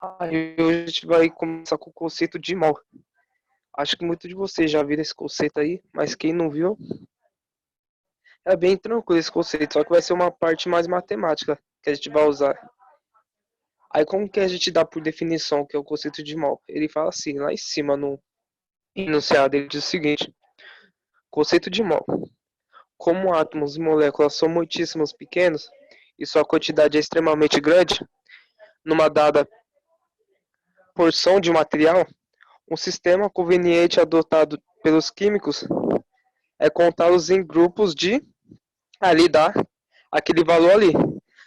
Aí hoje a gente vai começar com o conceito de mol. Acho que muitos de vocês já viram esse conceito aí, mas quem não viu, é bem tranquilo esse conceito, só que vai ser uma parte mais matemática que a gente vai usar. Aí como que a gente dá por definição que é o conceito de mol? Ele fala assim, lá em cima no enunciado, ele diz o seguinte: conceito de mol. Como átomos e moléculas são muitíssimos pequenos e sua quantidade é extremamente grande, numa dada porção de material, um sistema conveniente adotado pelos químicos é contá-los em grupos de ali dá aquele valor ali.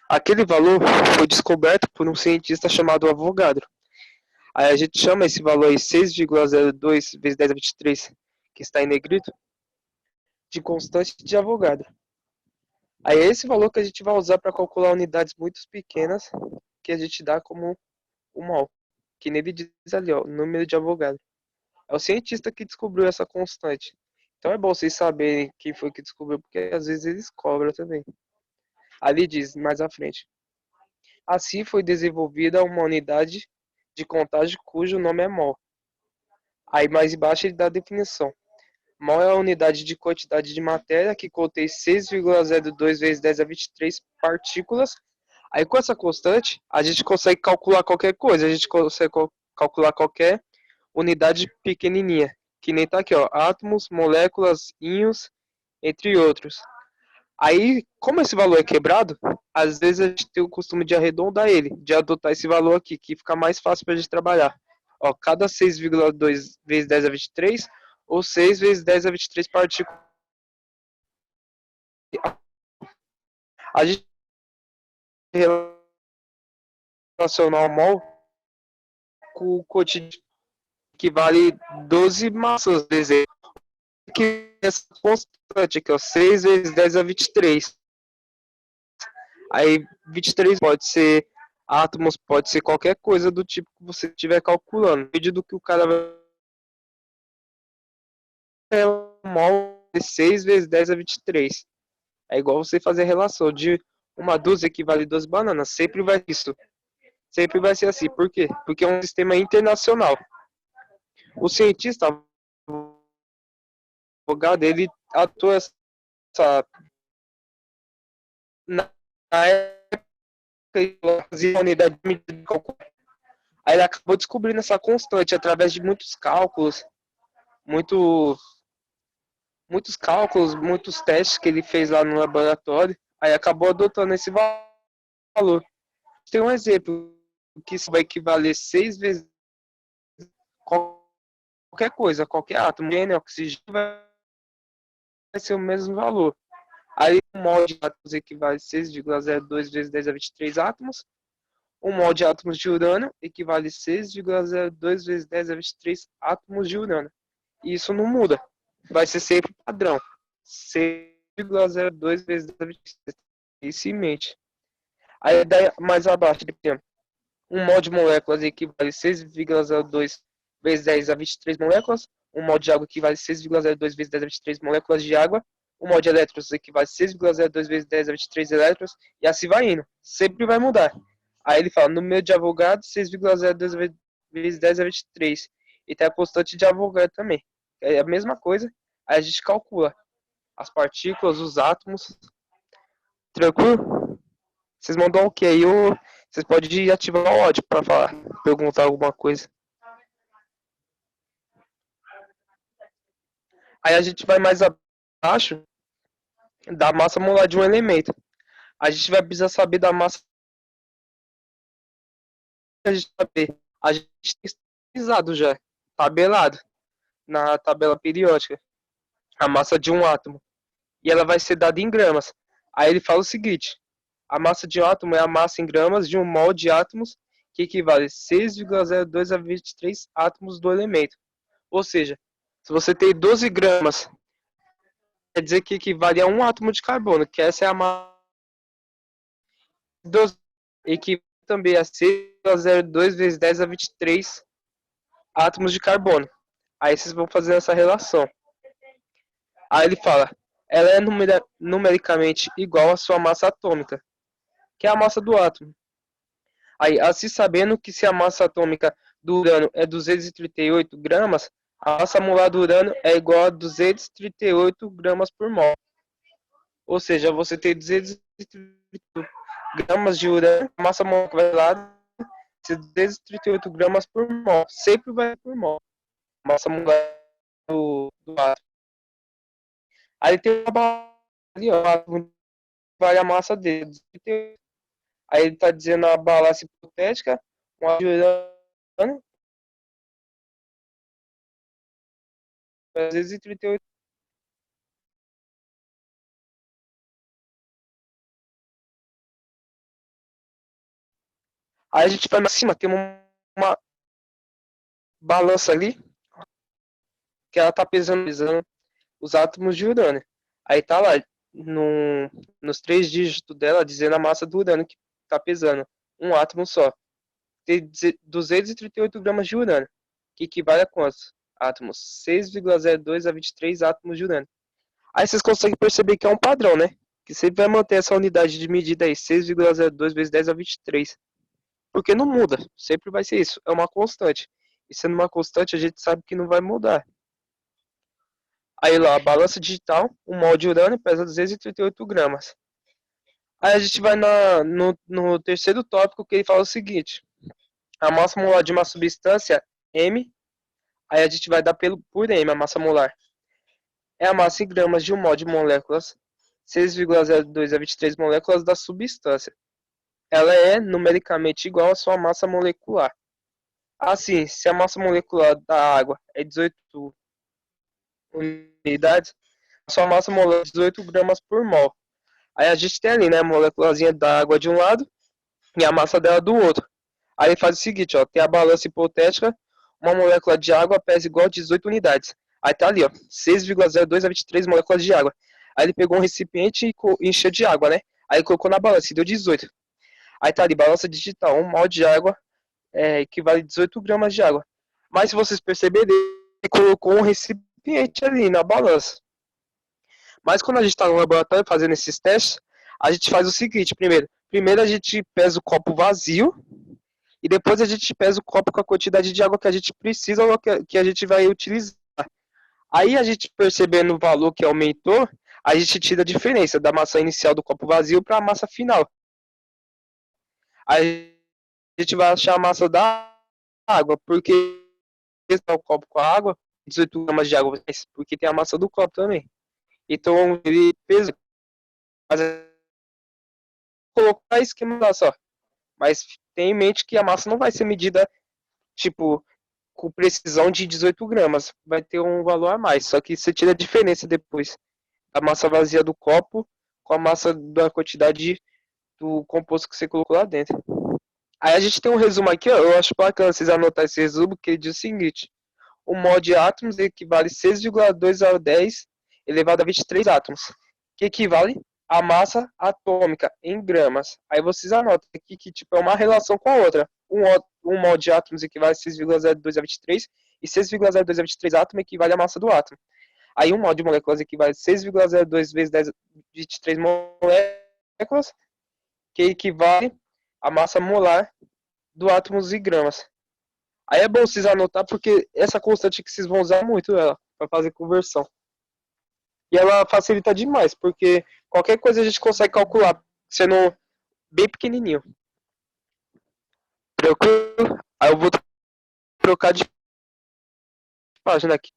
Aquele valor foi descoberto por um cientista chamado Avogadro. Aí a gente chama esse valor aí 6,02 vezes 10 a 23, que está em negrito, de constante de Avogadro. Aí é esse valor que a gente vai usar para calcular unidades muito pequenas que a gente dá como o mol, que nele diz ali, ó, o número de Avogadro. É o cientista que descobriu essa constante. Então é bom vocês saberem quem foi que descobriu, porque às vezes eles cobram também. Ali diz, mais à frente. Assim foi desenvolvida uma unidade de contagem cujo nome é mol. Aí mais embaixo ele dá a definição. Mol é a unidade de quantidade de matéria que contém 6,02 vezes 10 a 23 partículas. Aí com essa constante, a gente consegue calcular qualquer coisa. A gente consegue calcular qualquer unidade pequenininha. Que nem tá aqui, ó. Átomos, moléculas, íons, entre outros. Aí, como esse valor é quebrado, às vezes a gente tem o costume de arredondar ele, de adotar esse valor aqui, que fica mais fácil para a gente trabalhar. Ó, cada 6,2 vezes 10 a 23, ou 6 vezes 10 a 23 partículas. A gente relacionar o mol com o cotidiano, que vale 12 massas, desenho. Que essa constante aqui, ó, 6 vezes 10 a 23. Aí 23 pode ser átomos, pode ser qualquer coisa do tipo que você estiver calculando. Depende do que o cara vai. É um mol de 6 vezes 10 a 23. É igual você fazer a relação de uma dúzia equivale a 12 bananas. Sempre vai isso. Sempre vai ser assim. Por quê? Porque é um sistema internacional. O cientista advogado, ele atua essa, na época fazia unidade de medida de cálculo. Aí ele acabou descobrindo essa constante através de muitos cálculos, muito, muitos cálculos, muitos testes que ele fez lá no laboratório. Aí acabou adotando esse valor. Tem um exemplo que isso vai equivaler 6 vezes qualquer coisa, qualquer átomo, de oxigênio vai ser o mesmo valor. Aí um mol de átomos equivale a 6,02 vezes 10 a 23 átomos. Um mol de átomos de urânio equivale a 6,02 vezes 10 a 23 átomos de urânio. E isso não muda. Vai ser sempre padrão. 6,02 vezes 10 a 23. Isso em mente. Aí mais abaixo, um mol de moléculas equivale a 6,02 vezes 10 a 23 moléculas. Um mol de água equivale a 6,02 vezes 10 a 23 moléculas de água. Um mol de elétrons equivale a 6,02 vezes 10 a 23 elétrons. E assim vai indo. Sempre vai mudar. Aí ele fala, número de Avogadro, 6,02 vezes 10 a 23. E tem a constante de Avogadro também. É a mesma coisa. Aí a gente calcula as partículas, os átomos. Tranquilo? Vocês mandam o que aí? Vocês podem ativar o áudio para falar, perguntar alguma coisa. Aí a gente vai mais abaixo da massa molar de um elemento. A gente vai precisar saber da massa que a gente saber. A gente tem estabilizado já, tabelado, na tabela periódica, a massa de um átomo. E ela vai ser dada em gramas. Aí ele fala o seguinte: a massa de um átomo é a massa em gramas de um mol de átomos, que equivale a 6,02 a 23 átomos do elemento. Ou seja, se você tem 12 gramas, quer dizer que equivale a um átomo de carbono, que essa é a massa de 12, equivale também a 6,02 vezes 10 a 23 átomos de carbono. Aí vocês vão fazer essa relação. Aí ele fala, ela é numericamente igual à sua massa atômica, que é a massa do átomo. Aí, assim sabendo que se a massa atômica do urânio é 238 gramas, a massa molar do urânio é igual a 238 gramas por mol. Ou seja, você tem 238 gramas de urânio, a massa molar que vai lá ser 238 gramas por mol. Sempre vai por mol. Massa molar do átomo. Aí tem uma bala ali, ó, vale a massa dele. Aí ele está dizendo a balança hipotética, uma de urânio, às vezes 38. Aí a gente vai mais cima, tem uma balança ali, que ela tá pesando os átomos de urânio. Aí tá lá, nos 3 dígitos dela, dizendo a massa do urânio que tá pesando. Um átomo só. Tem 238 gramas de urânio, que equivale a quantos átomos? 6,02 a 23 átomos de urânio. Aí vocês conseguem perceber que é um padrão, né? Que sempre vai manter essa unidade de medida aí, 6,02 vezes 10 a 23. Porque não muda, sempre vai ser isso, é uma constante. E sendo uma constante, a gente sabe que não vai mudar. Aí lá, a balança digital, um mol de urânio pesa 238 gramas. Aí a gente vai no terceiro tópico, que ele fala o seguinte: a massa molar de uma substância M, aí a gente vai dar por M, a massa molar. É a massa em gramas de um mol de moléculas, 6,02 a 23 moléculas da substância. Ela é numericamente igual à sua massa molecular. Assim, se a massa molecular da água é 18 unidades, a sua massa molecular é 18 gramas por mol. Aí a gente tem ali, né, a moléculazinha da água de um lado e a massa dela do outro. Aí faz o seguinte, ó, tem a balança hipotética, uma molécula de água pesa igual a 18 unidades. Aí tá ali, ó, 6,02 a 23 moléculas de água. Aí ele pegou um recipiente e encheu de água, né? Aí colocou na balança e deu 18. Aí tá ali, balança digital, um mol de água equivale a 18 gramas de água. Mas se vocês perceberem, ele colocou um recipiente ali na balança. Mas quando a gente está no laboratório fazendo esses testes, a gente faz o seguinte, primeiro a gente pesa o copo vazio, e depois a gente pesa o copo com a quantidade de água que a gente precisa ou que a gente vai utilizar. Aí a gente percebendo o valor que aumentou, a gente tira a diferença da massa inicial do copo vazio para a massa final. Aí a gente vai achar a massa da água, porque o copo com a água, 18 gramas de água, porque tem a massa do copo também. Então ele pesa, mas colocar esquema lá só. Mas tem em mente que a massa não vai ser medida, tipo, com precisão de 18 gramas. Vai ter um valor a mais. Só que você tira a diferença depois da massa vazia do copo com a massa da quantidade do composto que você colocou lá dentro. Aí a gente tem um resumo aqui, ó, eu acho bacana vocês anotarem esse resumo, que ele diz o seguinte: o mol de átomos equivale a 6,2 a 10 elevado a 23 átomos, que equivale à massa atômica em gramas. Aí vocês anotam aqui que tipo, é uma relação com a outra. Um mol de átomos equivale a 6,02 a 23 e 6,02 a 23 átomos equivale à massa do átomo. Aí um mol de moléculas equivale a 6,02 vezes 10 a 23 moléculas, que equivale à massa molar do átomos em gramas. Aí é bom vocês anotar porque essa constante que vocês vão usar muito ela para fazer conversão. E ela facilita demais, porque qualquer coisa a gente consegue calcular, sendo bem pequenininho. Tranquilo? Aí eu vou trocar de página aqui.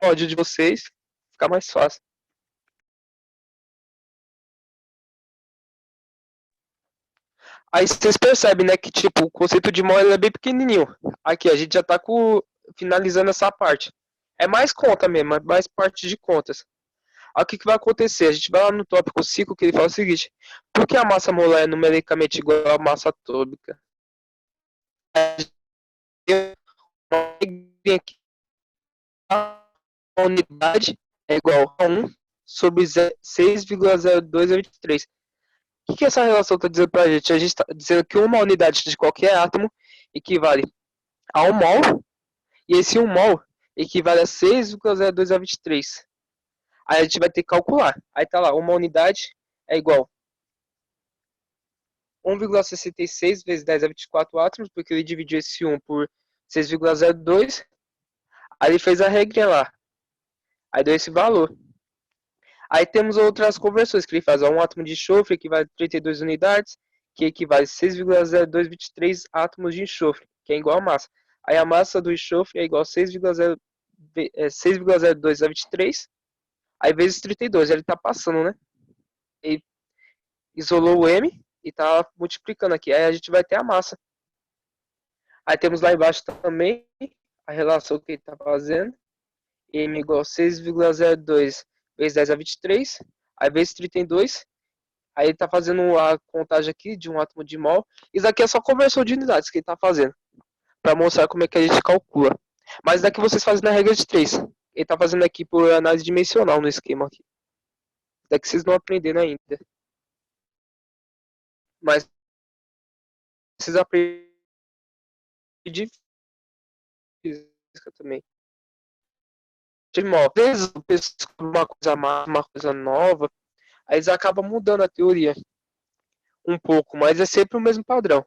O áudio de vocês ficar mais fácil. Aí vocês percebem, né, que tipo, o conceito de mol é bem pequenininho. Aqui, a gente já tá finalizando essa parte. É mais conta mesmo, é mais parte de contas. Aí o que vai acontecer? A gente vai lá no tópico 5 que ele fala o seguinte: por que a massa molar é numericamente igual à massa atômica? A unidade é igual a 1 sobre 6,02 a 23. O que essa relação está dizendo para a gente? A gente está dizendo que uma unidade de qualquer átomo equivale a 1 mol, e esse 1 mol equivale a 6,02 a 23. Aí a gente vai ter que calcular. Aí tá lá, uma unidade é igual 1,66 vezes 10 a 24 átomos, porque ele dividiu esse 1 por 6,02. Aí ele fez a regrinha lá. Aí deu esse valor. Aí temos outras conversões que ele faz. Um átomo de enxofre equivale a 32 unidades, que equivale a 6,0223 átomos de enxofre, que é igual a massa. Aí a massa do enxofre é igual a 6,02 a 23, aí vezes 32. Ele está passando, né? Ele isolou o M e está multiplicando aqui. Aí a gente vai ter a massa. Aí temos lá embaixo também a relação que ele está fazendo. M igual a 6,02 vezes 10 a 23, aí vezes 32. Aí ele está fazendo a contagem aqui de um átomo de mol. Isso aqui é só conversão de unidades que ele está fazendo, para mostrar como é que a gente calcula. Mas daqui vocês fazem na regra de 3. Ele está fazendo aqui por análise dimensional no esquema aqui. Daqui vocês não aprenderam ainda. Mas vocês aprendem de física também. De mol. Às vezes uma coisa uma coisa nova, aí eles acabam mudando a teoria um pouco, mas é sempre o mesmo padrão.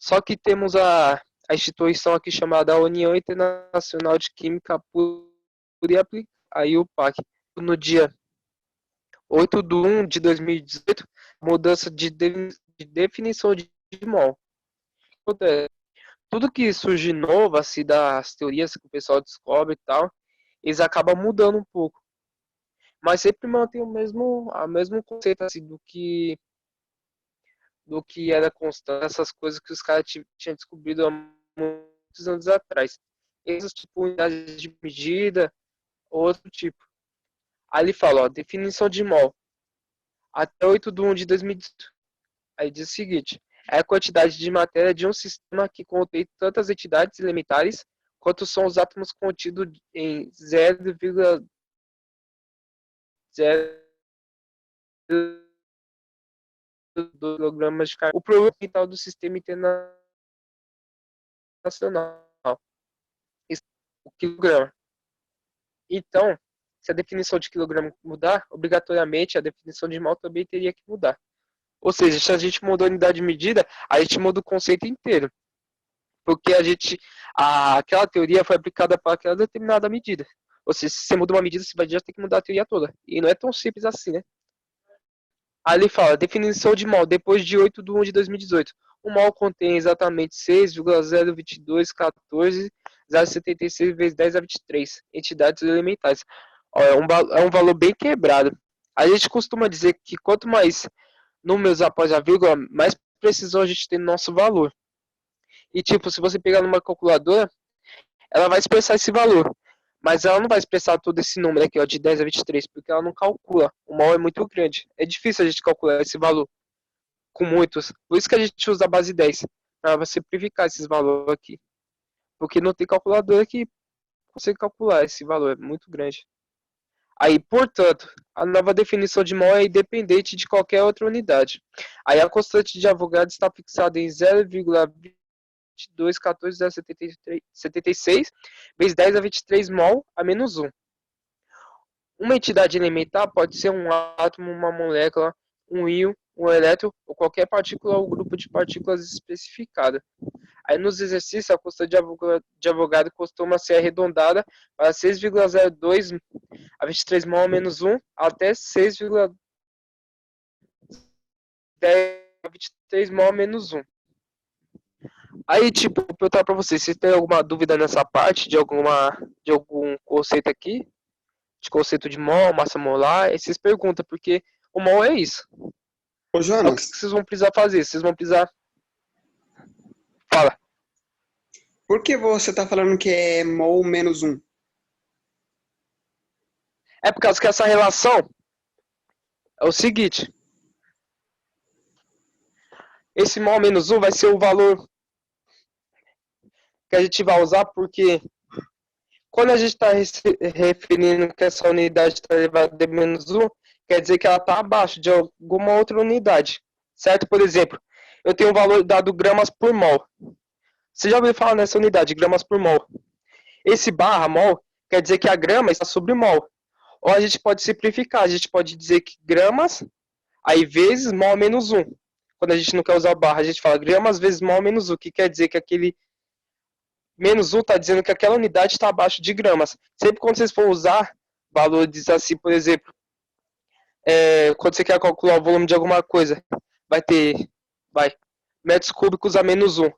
Só que temos a instituição aqui chamada União Internacional de Química Pura e Aplicada, a IUPAC, no dia 8 de 1 de 2018, mudança de definição de mol. Tudo que surge novo, assim, das teorias que o pessoal descobre e tal, eles acabam mudando um pouco. Mas sempre mantém o mesmo conceito, assim, do que era constante, essas coisas que os caras tinham descobrido há muitos anos atrás. Esses tipo unidades de medida, outro tipo. Aí ele fala, ó, definição de mol. Até 8 de 1 de 2018. Aí diz o seguinte, é a quantidade de matéria de um sistema que contém tantas entidades elementares quanto são os átomos contidos em 0,0 quilogramas de carga. O problema vital do sistema internacional. O quilograma. Então, se a definição de quilograma mudar, obrigatoriamente a definição de mol também teria que mudar. Ou seja, se a gente mudou a unidade de medida, a gente muda o conceito inteiro. Porque aquela teoria foi aplicada para aquela determinada medida. Ou seja, se você muda uma medida, você vai já ter que mudar a teoria toda. E não é tão simples assim, né? Aí ele fala, definição de mol, depois de 8 de 1 de 2018. O mol contém exatamente 6,02214,076 vezes 10 a 23 entidades elementares. Ó, é um valor bem quebrado. A gente costuma dizer que quanto mais números após a vírgula, mais precisão a gente tem no nosso valor. E tipo, se você pegar numa calculadora, ela vai expressar esse valor. Mas ela não vai expressar todo esse número aqui, ó, de 10 a 23, porque ela não calcula. O mol é muito grande. É difícil a gente calcular esse valor com muitos. Por isso que a gente usa a base 10, para simplificar esses valores aqui. Porque não tem calculadora que consegue calcular esse valor, é muito grande. Aí, portanto, a nova definição de mol é independente de qualquer outra unidade. Aí a constante de Avogadro está fixada em 0,2214,076 vezes 10 a 23 mol a menos 1. Uma entidade elementar pode ser um átomo, uma molécula, um íon, um elétron ou qualquer partícula ou grupo de partículas especificada. Aí nos exercícios a constante de Avogadro costuma ser arredondada para 6,02 a 23 mol a menos 1 até 6,10 a 23 mol a menos 1. Aí, tipo, eu perguntar para vocês, se tem alguma dúvida nessa parte de algum conceito aqui, de conceito de mol, massa molar, aí vocês perguntam, porque o mol é isso. Ô, É o que Jonas, vocês vão precisar fazer, vocês vão precisar... Fala. por que você tá falando que é mol menos um? É por causa que essa relação é o seguinte, esse mol menos 1 vai ser o valor que a gente vai usar, porque quando a gente está referindo que essa unidade está elevada a menos 1, quer dizer que ela está abaixo de alguma outra unidade, certo? Por exemplo, eu tenho um valor dado gramas por mol. Você já ouviu falar nessa unidade, gramas por mol? Esse barra mol quer dizer que a grama está sobre mol. Ou a gente pode simplificar, a gente pode dizer que gramas, aí vezes mol menos 1. quando a gente não quer usar barra, a gente fala gramas vezes mol menos 1, que quer dizer que aquele menos 1 está dizendo que aquela unidade está abaixo de gramas. Sempre quando vocês for usar valores assim, por exemplo, quando você quer calcular o volume de alguma coisa, vai, metros cúbicos a menos 1.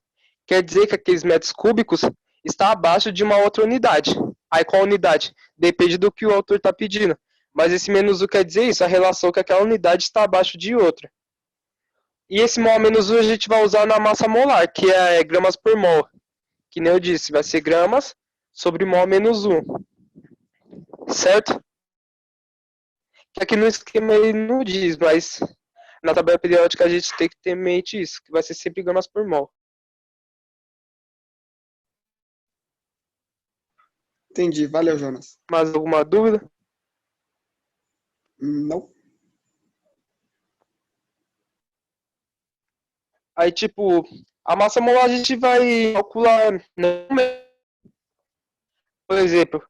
Quer dizer que aqueles metros cúbicos está abaixo de uma outra unidade. Aí qual unidade? Depende do que o autor está pedindo. Mas esse menos 1 quer dizer isso, a relação que aquela unidade está abaixo de outra. E esse mol menos 1 a gente vai usar na massa molar, que é gramas por mol. Que nem eu disse, vai ser gramas sobre mol menos 1. Certo? Que aqui no esquema ele não diz, mas na tabela periódica a gente tem que ter em mente isso, que vai ser sempre gramas por mol. Entendi. Valeu, Jonas. Mais alguma dúvida? Não. Aí, tipo, a massa molar a gente vai calcular. Por exemplo,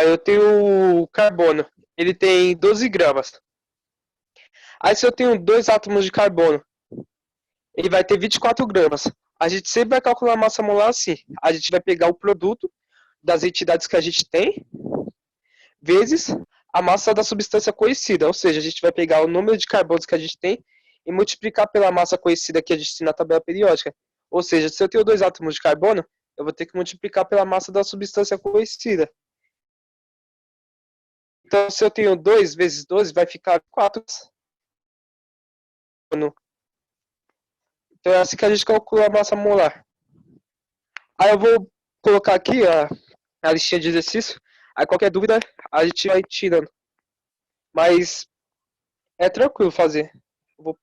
eu tenho o carbono, ele tem 12 gramas. Aí, se eu tenho 2 átomos de carbono, ele vai ter 24 gramas. A gente sempre vai calcular a massa molar assim. A gente vai pegar o produto das entidades que a gente tem, vezes a massa da substância conhecida. Ou seja, a gente vai pegar o número de carbonos que a gente tem e multiplicar pela massa conhecida que a gente tem na tabela periódica. Ou seja, se eu tenho 2 átomos de carbono, eu vou ter que multiplicar pela massa da substância conhecida. Então, se eu tenho 2 vezes 12, vai ficar 4. Então, é assim que a gente calcula a massa molar. Aí eu vou colocar aqui a listinha de exercício. Aí qualquer dúvida, a gente vai tirando. Mas é tranquilo fazer. Vou...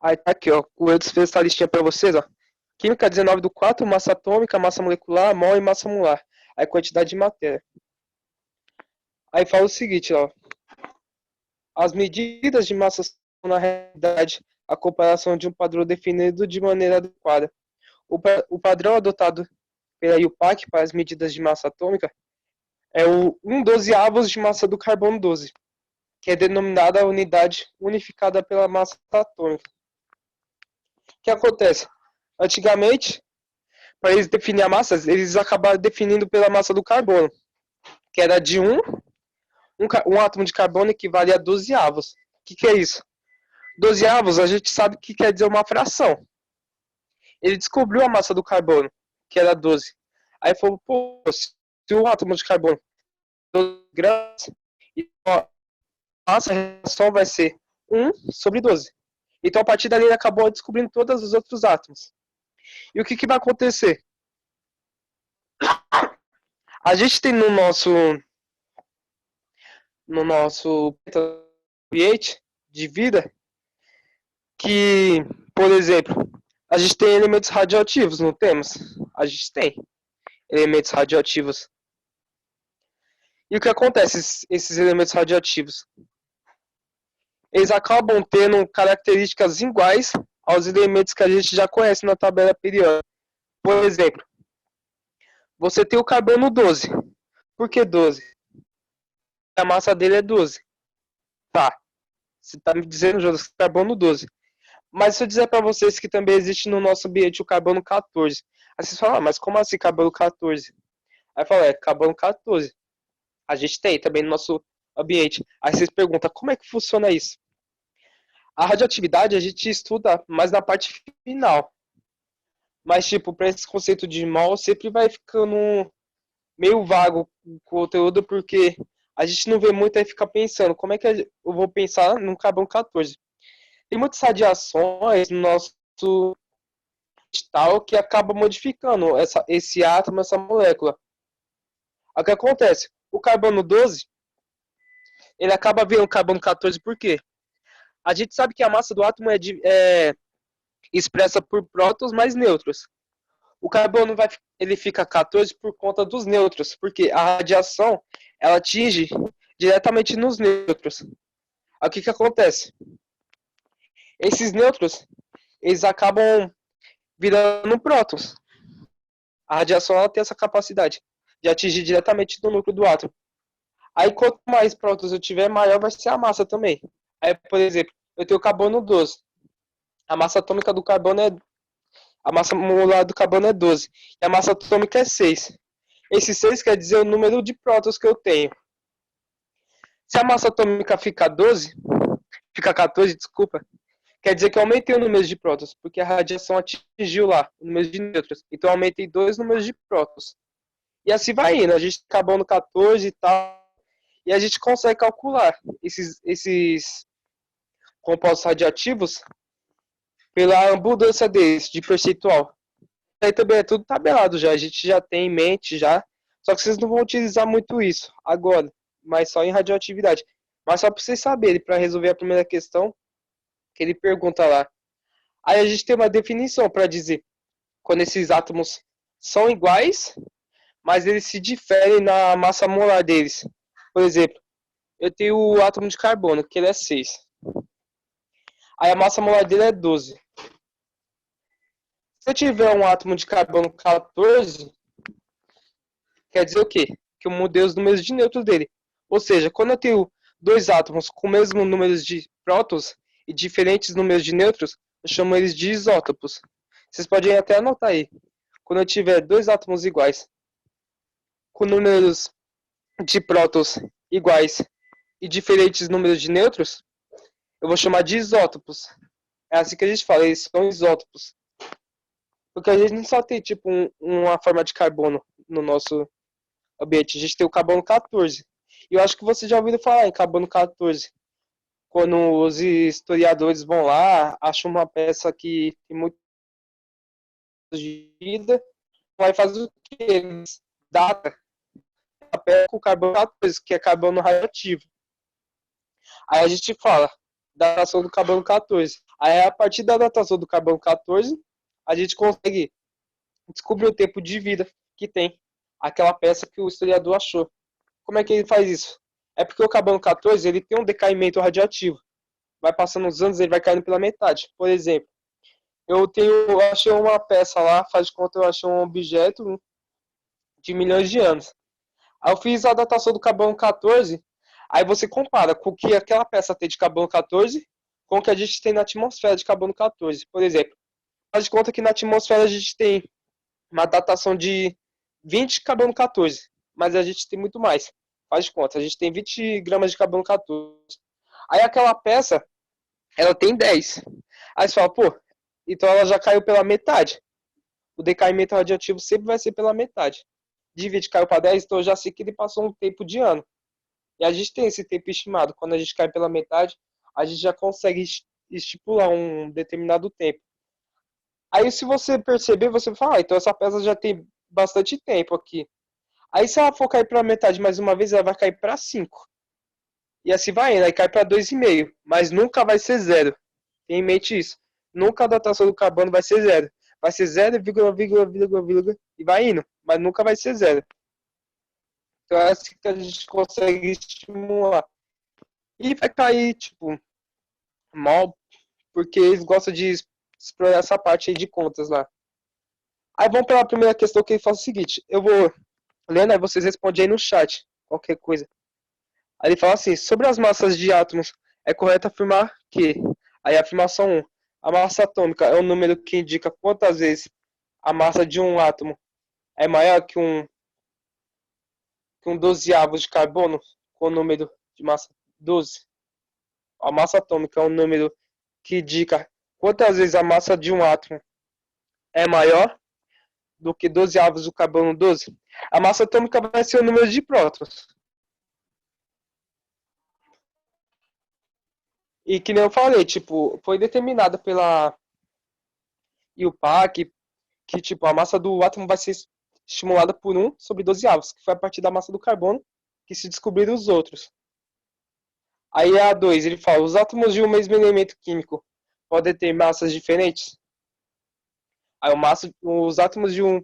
Aí tá aqui, ó. O Eudes fez essa listinha pra vocês, ó. Química 19 do 4, massa atômica, massa molecular, mol e massa molar. Aí quantidade de matéria. Aí fala o seguinte, ó. As medidas de massa são, na realidade, a comparação de um padrão definido de maneira adequada. O padrão adotado pela IUPAC para as medidas de massa atômica é o 1/12 de massa do carbono 12, que é denominada a unidade unificada pela massa atômica. O que acontece? Antigamente, para eles definir a massa, eles acabaram definindo pela massa do carbono, que era de um átomo de carbono equivale a 12 avos. O que é isso? 12 avos, a gente sabe que quer dizer uma fração. Ele descobriu a massa do carbono, que era 12. Aí falou, pô, se um átomo de carbono 12 gramas, então a massa reação vai ser 1 sobre 12. Então, a partir dali, ele acabou descobrindo todos os outros átomos. E o que vai acontecer? A gente tem no nosso ambiente de vida que, por exemplo, a gente tem elementos radioativos, não temos? A gente tem elementos radioativos. E o que acontece, esses elementos radioativos? Eles acabam tendo características iguais aos elementos que a gente já conhece na tabela periódica. Por exemplo, você tem o carbono 12. Por que 12? A massa dele é 12. Tá. Você está me dizendo, Jonas, que carbono 12. Mas se eu dizer para vocês que também existe no nosso ambiente o carbono 14. Aí vocês falam, mas como assim carbono 14? Aí fala, carbono 14. A gente tem também no nosso ambiente. Aí vocês perguntam, como é que funciona isso? A radioatividade a gente estuda mais na parte final. Mas, tipo, para esse conceito de mol, sempre vai ficando meio vago o conteúdo, porque a gente não vê muito aí ficar pensando, como é que eu vou pensar no carbono 14? Tem muitas radiações no nosso tal que acaba modificando esse átomo, essa molécula. O que acontece? O carbono 12, ele acaba virando carbono 14 por quê? A gente sabe que a massa do átomo é expressa por prótons mais nêutrons. O carbono ele fica 14 por conta dos nêutrons, porque a radiação ela atinge diretamente nos nêutrons. O que acontece? Esses nêutrons, eles acabam virando prótons. A radiação ela tem essa capacidade de atingir diretamente no núcleo do átomo. Aí, quanto mais prótons eu tiver, maior vai ser a massa também. Aí, por exemplo, eu tenho carbono 12. A massa atômica do carbono é... A massa molar do carbono é 12. E a massa atômica é 6. Esse 6 quer dizer o número de prótons que eu tenho. Se a massa atômica fica 12, fica 14, desculpa, quer dizer que eu aumentei o número de prótons, porque a radiação atingiu lá o número de nêutrons. Então eu aumentei 2 números de prótons. E assim vai indo. A gente acabou no 14 e tal. E a gente consegue calcular esses compostos radioativos pela abundância deles, de percentual. Aí também é tudo tabelado já. A gente já tem em mente já. Só que vocês não vão utilizar muito isso agora, mas só em radioatividade. Mas só para vocês saberem, para resolver a primeira questão, que ele pergunta lá. Aí a gente tem uma definição para dizer quando esses átomos são iguais, mas eles se diferem na massa molar deles. Por exemplo, eu tenho o átomo de carbono, que ele é 6. Aí a massa molar dele é 12. Se eu tiver um átomo de carbono 14, quer dizer o quê? Que eu mudei os números de nêutrons dele. Ou seja, quando eu tenho dois átomos com o mesmo número de prótons e diferentes números de nêutrons, eu chamo eles de isótopos. Vocês podem até anotar aí. Quando eu tiver dois átomos iguais, com números de prótons iguais e diferentes números de nêutrons, eu vou chamar de isótopos. É assim que a gente fala, eles são isótopos. Porque a gente não só tem tipo uma forma de carbono no nosso ambiente, a gente tem o carbono 14. E eu acho que você já ouviu falar em carbono 14. Quando os historiadores vão lá, acham uma peça que tem muito de vida, vai fazer o que? Eles datam a peça com carbono 14, que é carbono radioativo. Aí a gente fala da datação do carbono 14. Aí a partir da datação do carbono 14, a gente consegue descobrir o tempo de vida que tem aquela peça que o historiador achou. Como é que ele faz isso? É porque o carbono 14 ele tem um decaimento radioativo. Vai passando os anos, ele vai caindo pela metade. Por exemplo, eu achei uma peça lá, faz de conta eu achei um objeto de milhões de anos. Aí eu fiz a datação do carbono 14, aí você compara com o que aquela peça tem de carbono 14 com o que a gente tem na atmosfera de carbono 14. Por exemplo, faz de conta que na atmosfera a gente tem uma datação de 20 carbono 14, mas a gente tem muito mais. Faz de conta, a gente tem 20 gramas de carbono 14. Aí aquela peça, ela tem 10. Aí você fala, pô, então ela já caiu pela metade. O decaimento radioativo sempre vai ser pela metade. De 20 caiu para 10, então eu já sei que ele passou um tempo de ano. E a gente tem esse tempo estimado. Quando a gente cai pela metade, a gente já consegue estipular um determinado tempo. Aí se você perceber, você fala, então essa peça já tem bastante tempo aqui. Aí se ela for cair para metade mais uma vez, ela vai cair para 5. E assim vai indo, aí cai para 2,5. Mas nunca vai ser zero. Tenha em mente isso. Nunca a datação do carbono vai ser zero. Vai ser 0,, e vai indo. Mas nunca vai ser zero. Então é assim que a gente consegue estimular. E vai cair, tipo, mal, porque eles gostam de explorar essa parte aí de contas lá. Aí vamos para a primeira questão que ele faz o seguinte. Eu vou lendo, aí vocês respondem aí no chat, qualquer coisa. Aí ele fala assim, sobre as massas de átomos, é correto afirmar que, aí afirmação 1, a massa atômica é o número que indica quantas vezes a massa de um átomo é maior que um dozeavos de carbono, com o número de massa 12. A massa atômica é um número que indica quantas vezes a massa de um átomo é maior do que 12 avos do carbono 12. A massa atômica vai ser o número de prótons. E que nem eu falei, tipo, foi determinada pela IUPAC que tipo, a massa do átomo vai ser estimulada por 1 sobre 12 avos, que foi a partir da massa do carbono que se descobriram os outros. Aí a 2, ele fala, os átomos de um mesmo elemento químico podem ter massas diferentes? Aí os átomos de um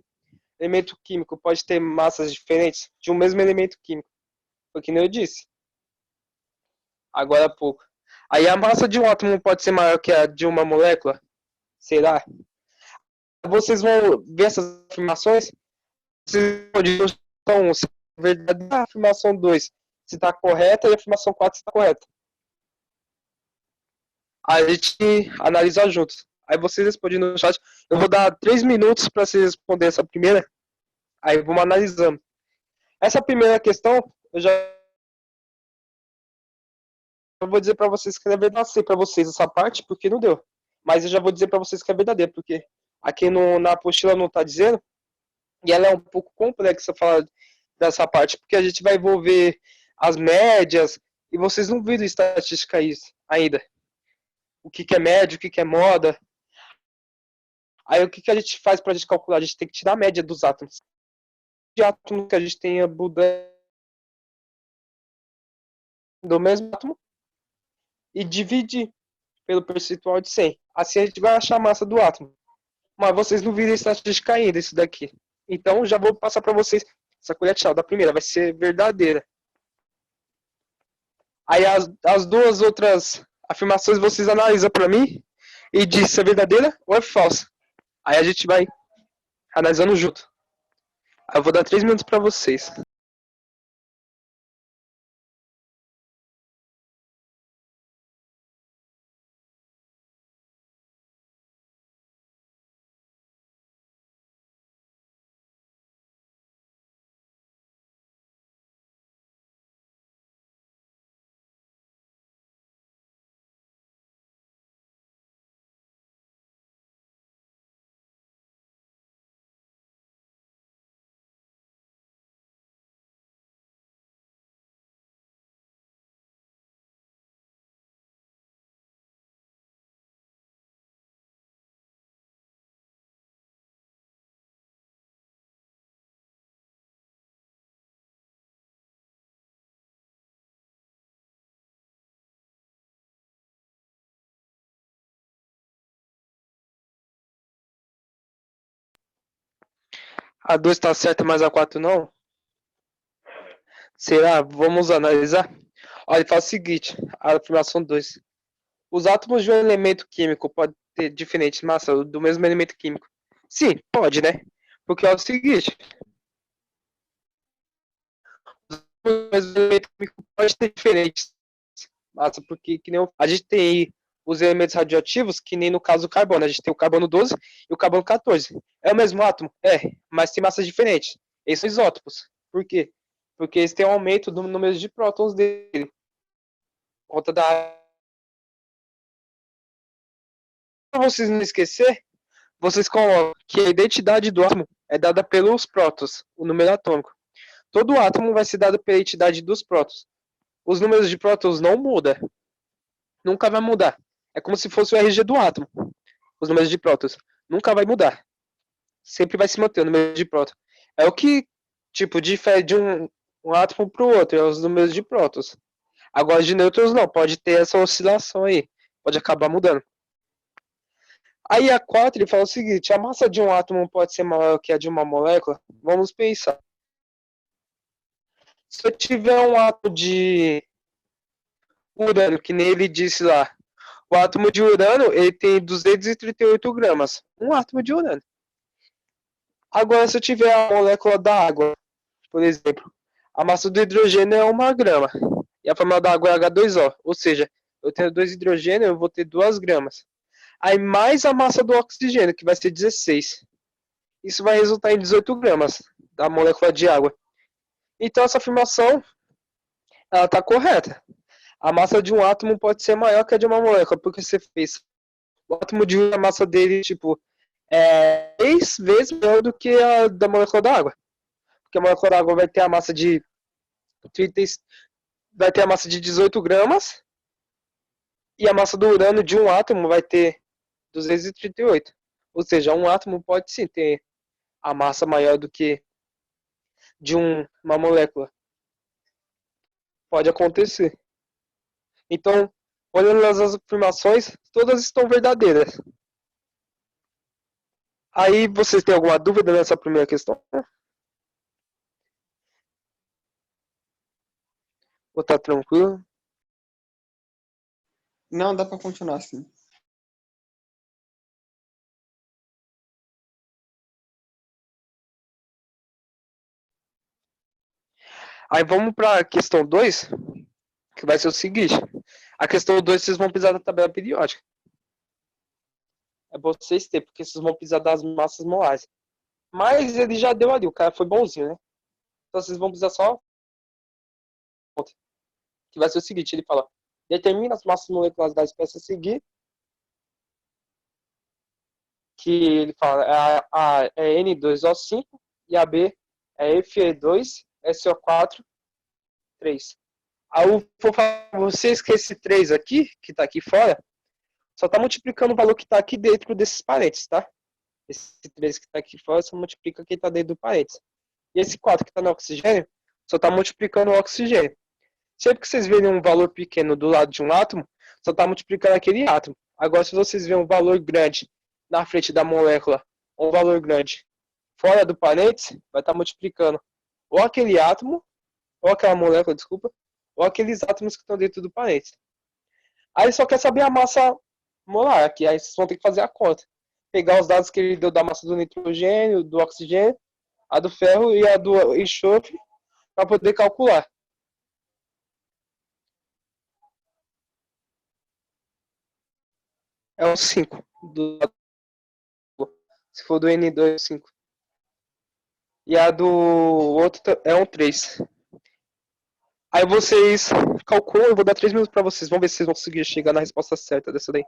elemento químico podem ter massas diferentes de um mesmo elemento químico. Foi que nem eu disse agora há pouco. Aí a massa de um átomo pode ser maior que a de uma molécula? Será? Vocês vão ver essas afirmações, vocês podem então, se é verdade a afirmação 2 se está correta e a afirmação 4 se está correta. A gente analisa juntos. Aí vocês respondem no chat. Eu vou dar 3 minutos para vocês responderem essa primeira. Aí vamos analisando. Essa primeira questão, eu vou dizer para vocês que é verdade para vocês essa parte, porque não deu. Mas eu já vou dizer para vocês que é verdadeiro, porque aqui na apostila não está dizendo, e ela é um pouco complexa falar dessa parte, porque a gente vai envolver as médias, e vocês não viram estatística isso ainda. O que é média, o que é moda. Aí o que a gente faz para a gente calcular? A gente tem que tirar a média dos átomos. De átomos que a gente tenha do mesmo átomo e dividir pelo percentual de 100. Assim a gente vai achar a massa do átomo. Mas vocês não viram estatística ainda, isso daqui. Então já vou passar para vocês essa colher de chá da primeira, vai ser verdadeira. Aí as duas outras afirmações vocês analisam para mim e diz se é verdadeira ou é falsa. Aí a gente vai analisando junto. Aí eu vou dar 3 minutos para vocês. A 2 está certa, mas a 4 não? Será? Vamos analisar. Olha, ele fala o seguinte, a afirmação 2. Os átomos de um elemento químico podem ter diferentes massas do mesmo elemento químico. Sim, pode, né? Porque é o seguinte, o mesmo elemento químico pode ter diferentes massas, porque que nem a gente tem aí os elementos radioativos, que nem no caso do carbono. A gente tem o carbono 12 e o carbono 14. É o mesmo átomo? É, mas tem massas diferentes. Eles são isótopos. Por quê? Porque eles têm um aumento do número de prótons dele. Por conta da. Para vocês não esquecer, vocês colocam que a identidade do átomo é dada pelos prótons, o número atômico. Todo átomo vai ser dado pela identidade dos prótons. Os números de prótons não mudam. Nunca vai mudar. É como se fosse o RG do átomo. Os números de prótons. Nunca vai mudar. Sempre vai se manter o número de prótons. É o que, tipo, difere de um átomo para o outro, é os números de prótons. Agora, de nêutrons não, pode ter essa oscilação aí. Pode acabar mudando. Aí a 4 ele fala o seguinte, a massa de um átomo pode ser maior que a de uma molécula? Vamos pensar. Se eu tiver um átomo de urânio, que nem ele disse lá, o átomo de urânio ele tem 238 gramas. Um átomo de urânio. Agora, se eu tiver a molécula da água, por exemplo, a massa do hidrogênio é 1 grama. E a fórmula da água é H2O. Ou seja, eu tenho 2 hidrogênios, eu vou ter 2 gramas. Aí mais a massa do oxigênio, que vai ser 16. Isso vai resultar em 18 gramas da molécula de água. Então essa afirmação ela está correta. A massa de um átomo pode ser maior que a de uma molécula, porque você fez o átomo de a massa dele, tipo, é 3 vezes maior do que a da molécula da água. Porque a molécula da água vai ter a massa de 30, vai ter a massa de 18 gramas e a massa do urânio de um átomo vai ter 238. Ou seja, um átomo pode sim ter a massa maior do que de uma molécula. Pode acontecer. Então, olhando as afirmações, todas estão verdadeiras. Aí, vocês têm alguma dúvida nessa primeira questão? Ou tá tranquilo? Não, dá para continuar assim. Aí vamos para a questão 2, que vai ser o seguinte. A questão 2 vocês vão precisar da tabela periódica. É bom vocês terem, porque vocês vão precisar das massas molares. Mas ele já deu ali, o cara foi bonzinho, né? Então vocês vão precisar só. Que vai ser o seguinte: ele fala, determina as massas moleculares da espécie a seguir. Que ele fala, a é N2O5 e a B é Fe2SO4, 3. Aí eu vou falar pra vocês que esse 3 aqui, que tá aqui fora, só tá multiplicando o valor que tá aqui dentro desses parênteses, tá? Esse 3 que tá aqui fora só multiplica quem tá dentro do parênteses. E esse 4 que tá no oxigênio, só tá multiplicando o oxigênio. Sempre que vocês verem um valor pequeno do lado de um átomo, só tá multiplicando aquele átomo. Agora, se vocês verem um valor grande na frente da molécula, ou um valor grande fora do parênteses, vai estar multiplicando ou aquele átomo, ou aquela molécula, desculpa, ou aqueles átomos que estão dentro do parênteses. Aí só quer saber a massa molar aqui, aí vocês vão ter que fazer a conta. Pegar os dados que ele deu da massa do nitrogênio, do oxigênio, a do ferro e a do enxofre, para poder calcular. É um 5. Se for do N2, 5. E a do outro é um 3. Aí vocês calculam, eu vou dar 3 minutos para vocês. Vamos ver se vocês vão conseguir chegar na resposta certa dessa daí.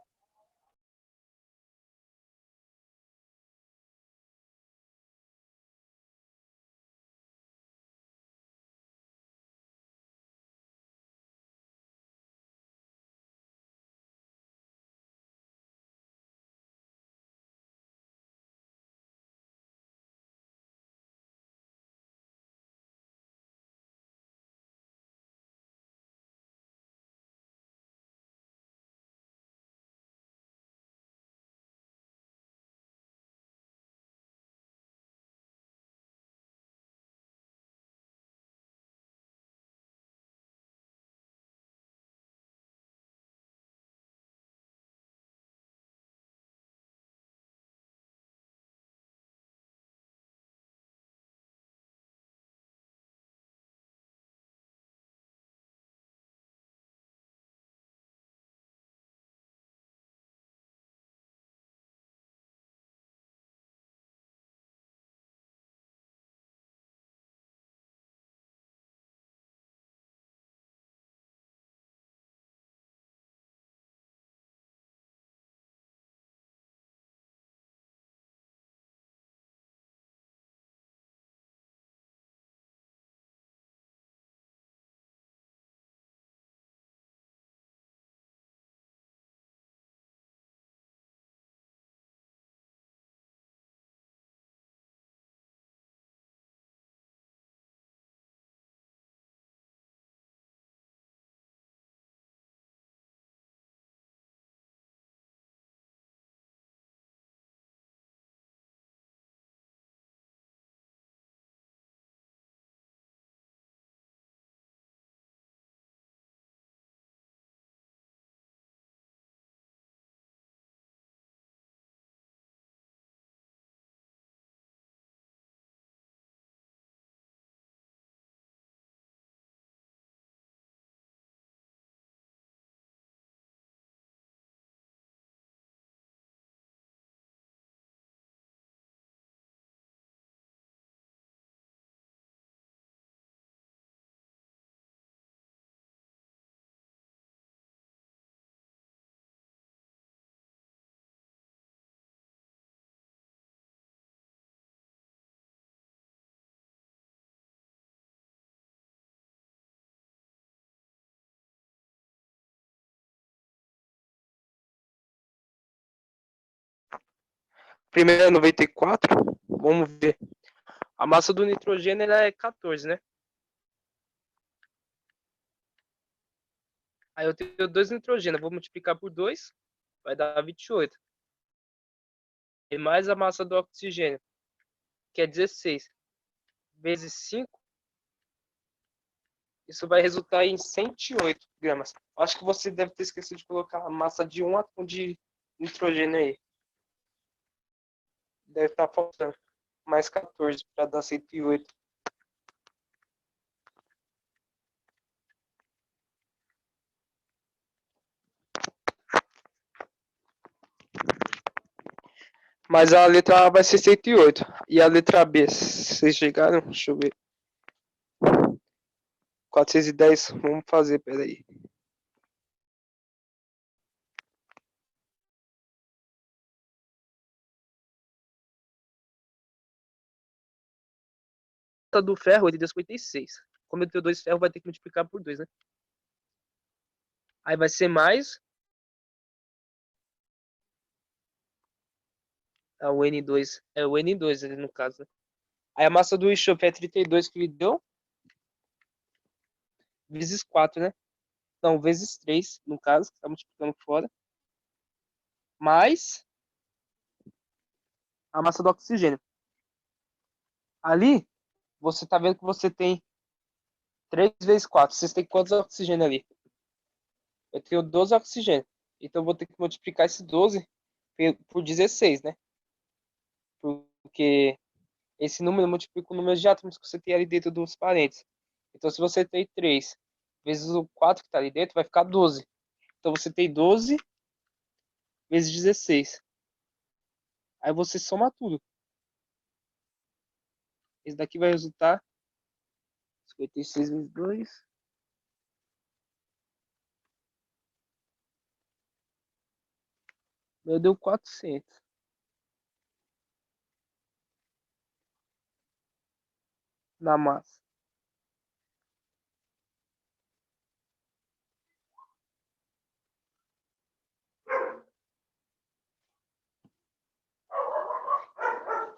Primeiro é 94. Vamos ver. A massa do nitrogênio ela é 14, né? Aí eu tenho 2 nitrogênio. Vou multiplicar por 2. Vai dar 28. E mais a massa do oxigênio, que é 16. Vezes 5 Isso vai resultar em 108 gramas. Acho que você deve ter esquecido de colocar a massa de 1 átomo de nitrogênio aí. Deve estar faltando mais 14 para dar 108. Mas a letra A vai ser 108. E a letra B, vocês chegaram? Deixa eu ver. 410, vamos fazer, peraí. Do ferro, ele deu 56. Como eu tenho 2 ferros, vai ter que multiplicar por 2, né? Aí vai ser mais o N2. É o N2 ali no caso, né? Aí a massa do enxofre é 32 que ele deu. Vezes 4, né? Não, vezes 3, no caso, que tá multiplicando fora. Mais a massa do oxigênio. Ali, você tá vendo que você tem 3 vezes 4. Vocês têm quantos oxigênio ali? Eu tenho 12 oxigênio. Então eu vou ter que multiplicar esse 12 por 16, né? Porque esse número multiplica o número de átomos que você tem ali dentro dos parênteses. Então se você tem 3 vezes o 4 que está ali dentro, vai ficar 12. Então você tem 12 vezes 16. Aí você soma tudo. Esse daqui vai resultar 56 vezes 2. Meu, deu 400. Na massa.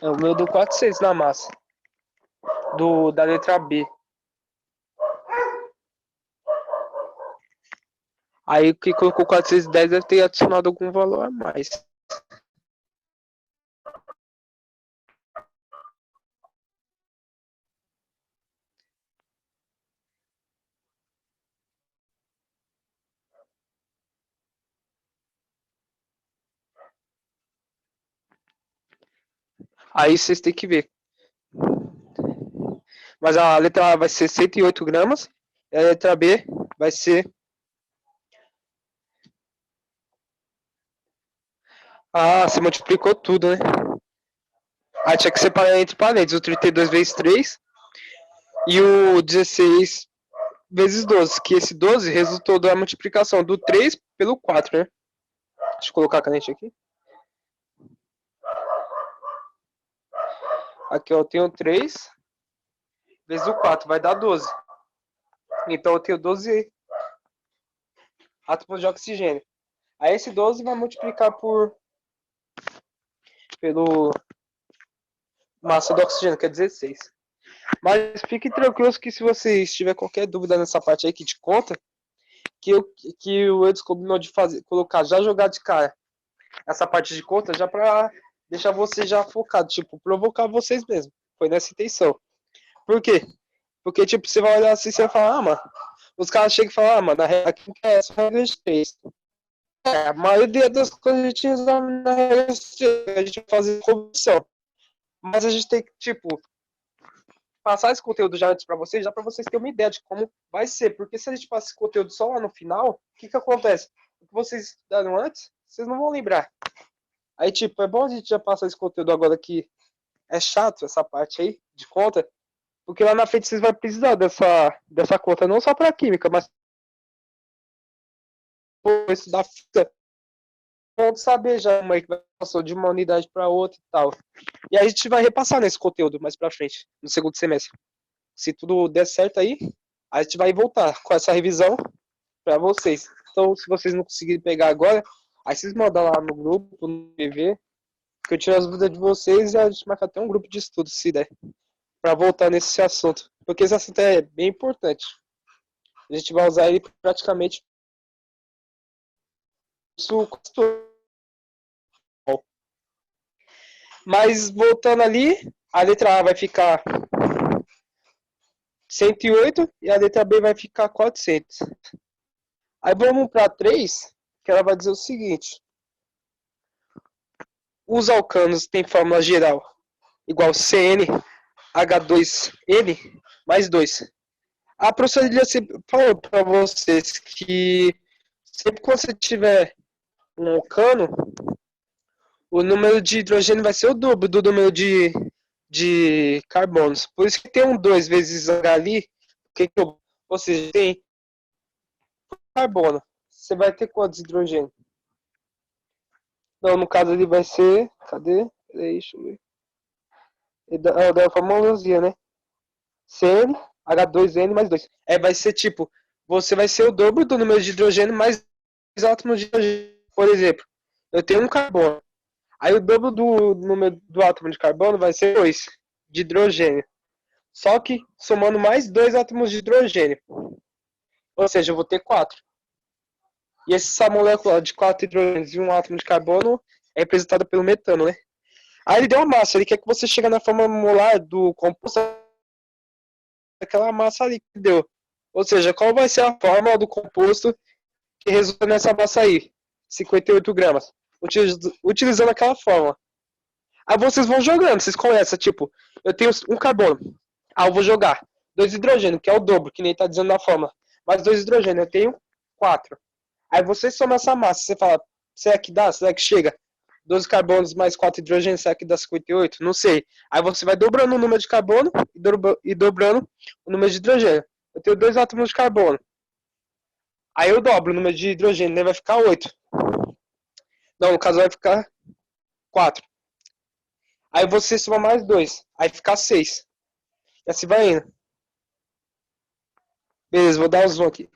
O meu deu 400 na massa. Da letra B. Aí que colocou 410 deve ter adicionado algum valor a mais. Aí vocês têm que ver. Mas a letra A vai ser 108 gramas. E a letra B vai ser... Ah, você multiplicou tudo, né? Ah, tinha que separar entre parênteses. O 32 vezes 3 e o 16 vezes 12. Que esse 12 resultou da multiplicação do 3 pelo 4, né? Deixa eu colocar a caneta aqui. Aqui, ó, eu tenho 3 vezes o 4, vai dar 12. Então eu tenho 12 átomos de oxigênio. Aí esse 12 vai multiplicar pelo massa do oxigênio, que é 16. Mas fiquem tranquilos que se vocês tiver qualquer dúvida nessa parte aí que te conta, que o Edson combinou de fazer, colocar, já jogar de cara essa parte de conta, já pra deixar você já focado, tipo, provocar vocês mesmo. Foi nessa intenção. Por quê? Porque, tipo, você vai olhar assim e você vai falar, mano, os caras chegam e falam, mano, na regra aqui é essa regra de 3. A maioria das coisas a gente resolve na regra de 3, a gente vai fazer corrupção. Mas a gente tem que, tipo, passar esse conteúdo já antes para vocês, já para vocês terem uma ideia de como vai ser. Porque se a gente passa esse conteúdo só lá no final, o que acontece? O que vocês estudaram antes, vocês não vão lembrar. Aí, tipo, é bom a gente já passar esse conteúdo agora que é chato essa parte aí de conta, porque lá na frente vocês vão precisar dessa conta, não só para química, mas para estudar física, saber já como é que vai passar de uma unidade para outra e tal. E aí a gente vai repassar nesse conteúdo mais para frente, no segundo semestre. Se tudo der certo aí, a gente vai voltar com essa revisão para vocês. Então, se vocês não conseguirem pegar agora, aí vocês mandam lá no grupo, no PV, que eu tiro as dúvidas de vocês e a gente marca até um grupo de estudo, se der, para voltar nesse assunto. Porque esse assunto é bem importante. A gente vai usar ele praticamente isso. Mas voltando ali, a letra A vai ficar 108 e a letra B vai ficar 400. Aí vamos para 3, que ela vai dizer o seguinte: os alcanos têm fórmula geral igual CnH2n mais 2. A professora já falou para vocês que sempre que você tiver um alcano, o número de hidrogênio vai ser o dobro do número de carbonos. Por isso que tem um 2 vezes H ali, que, ou seja, tem carbono. Você vai ter quantos hidrogênio? Não, no caso ali vai ser. Cadê? Peraí, deixa eu ver. É da famosinha, né? CN, H2N mais 2. Vai ser tipo, você vai ser o dobro do número de hidrogênio mais átomos de hidrogênio. Por exemplo, eu tenho um carbono. Aí o dobro do número do átomo de carbono vai ser 2 de hidrogênio. Só que somando mais 2 átomos de hidrogênio. Ou seja, eu vou ter 4. E essa molécula de 4 hidrogênios e um átomo de carbono é representada pelo metano, né? Aí ele deu uma massa, ele quer que você chegue na forma molar do composto daquela massa ali que deu. Ou seja, qual vai ser a fórmula do composto que resulta nessa massa aí? 58 gramas. Utilizando aquela fórmula. Aí vocês vão jogando, vocês conhecem, tipo, eu tenho um carbono. Eu vou jogar 2 hidrogênio, que é o dobro, que nem tá dizendo na fórmula. Mais 2 hidrogênio, eu tenho 4. Aí você soma essa massa, você fala, será que dá? Será que chega? 12 carbonos mais 4 hidrogênios, será que dá 58? Não sei. Aí você vai dobrando o número de carbono e dobrando o número de hidrogênio. Eu tenho 2 átomos de carbono. Aí eu dobro o número de hidrogênio, né? Vai ficar 8. Não, no caso vai ficar 4. Aí você soma mais 2. Aí fica 6. E assim vai indo. Beleza, vou dar um zoom aqui.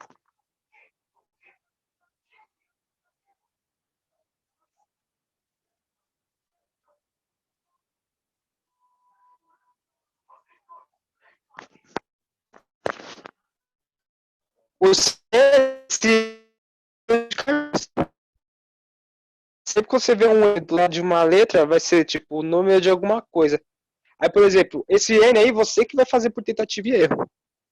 O sempre que você vê um do lado de uma letra, vai ser tipo o número de alguma coisa. Aí, por exemplo, esse N aí, você que vai fazer por tentativa e erro.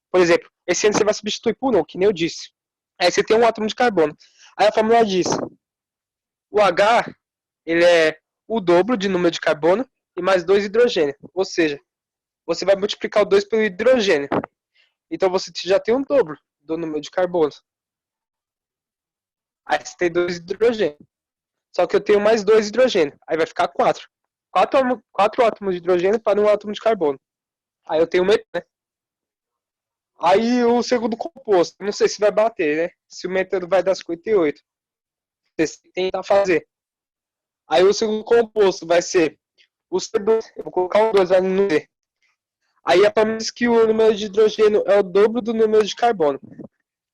Por exemplo, esse N você vai substituir por um, que nem eu disse. Aí você tem um átomo de carbono. Aí a fórmula diz: o H, ele é o dobro de número de carbono e mais 2 hidrogênio. Ou seja, você vai multiplicar o 2 pelo hidrogênio. Então você já tem um dobro do número de carbono. Aí você tem 2 hidrogênios. Só que eu tenho mais 2 hidrogênios. Aí vai ficar 4. 4 átomos de hidrogênio para um átomo de carbono. Aí eu tenho metano, né? Aí o segundo composto, não sei se vai bater, né? Se o metano vai dar 58. Você tentar fazer. Aí o segundo composto vai ser o C2. Eu vou colocar o 2 ali no C. Aí aparece que o número de hidrogênio é o dobro do número de carbono.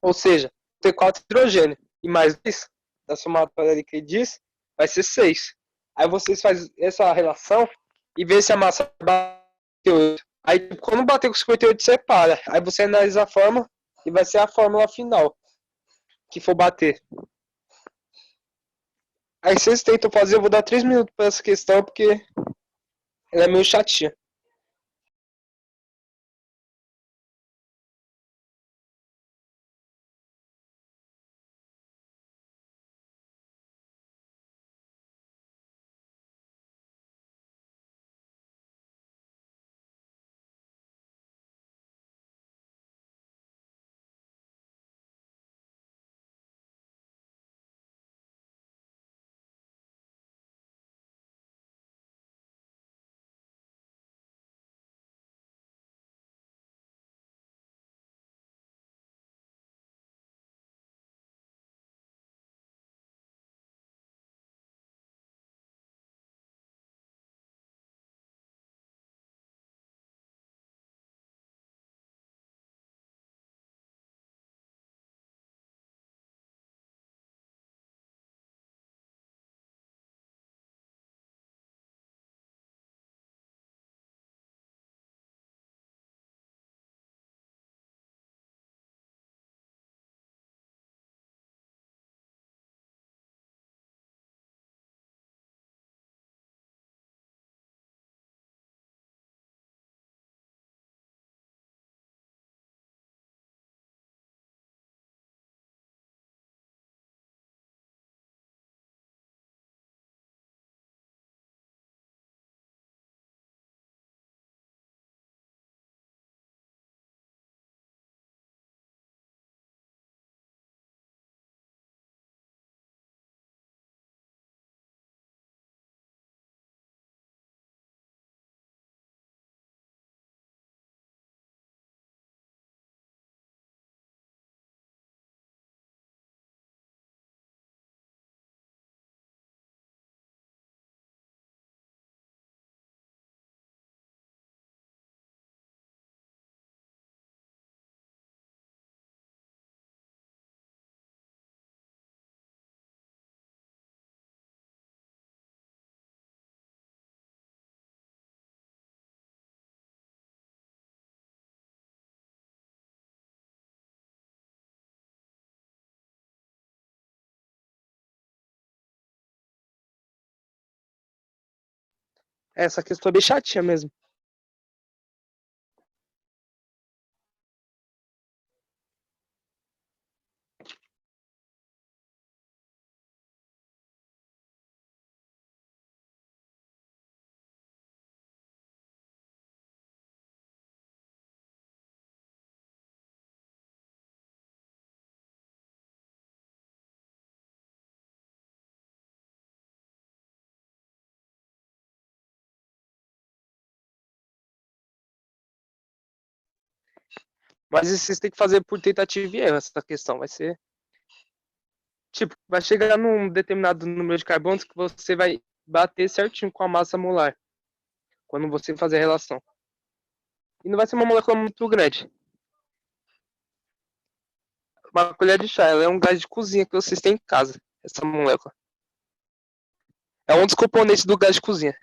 Ou seja, ter 4 hidrogênio e mais 2 da somatória ali que ele diz, vai ser 6. Aí vocês fazem essa relação e vê se a massa bateu. Aí quando bater com 58, separa. Aí você analisa a fórmula e vai ser a fórmula final que for bater. Aí vocês tentam fazer, eu vou dar 3 minutos para essa questão, porque ela é meio chatinha. Essa questão é bem chatinha mesmo. Mas isso vocês têm que fazer por tentativa e erro, essa questão. Vai ser. Tipo, vai chegar num determinado número de carbonos que você vai bater certinho com a massa molar. Quando você fazer a relação. E não vai ser uma molécula muito grande. Uma colher de chá, ela é um gás de cozinha que vocês têm em casa. Essa molécula. É um dos componentes do gás de cozinha.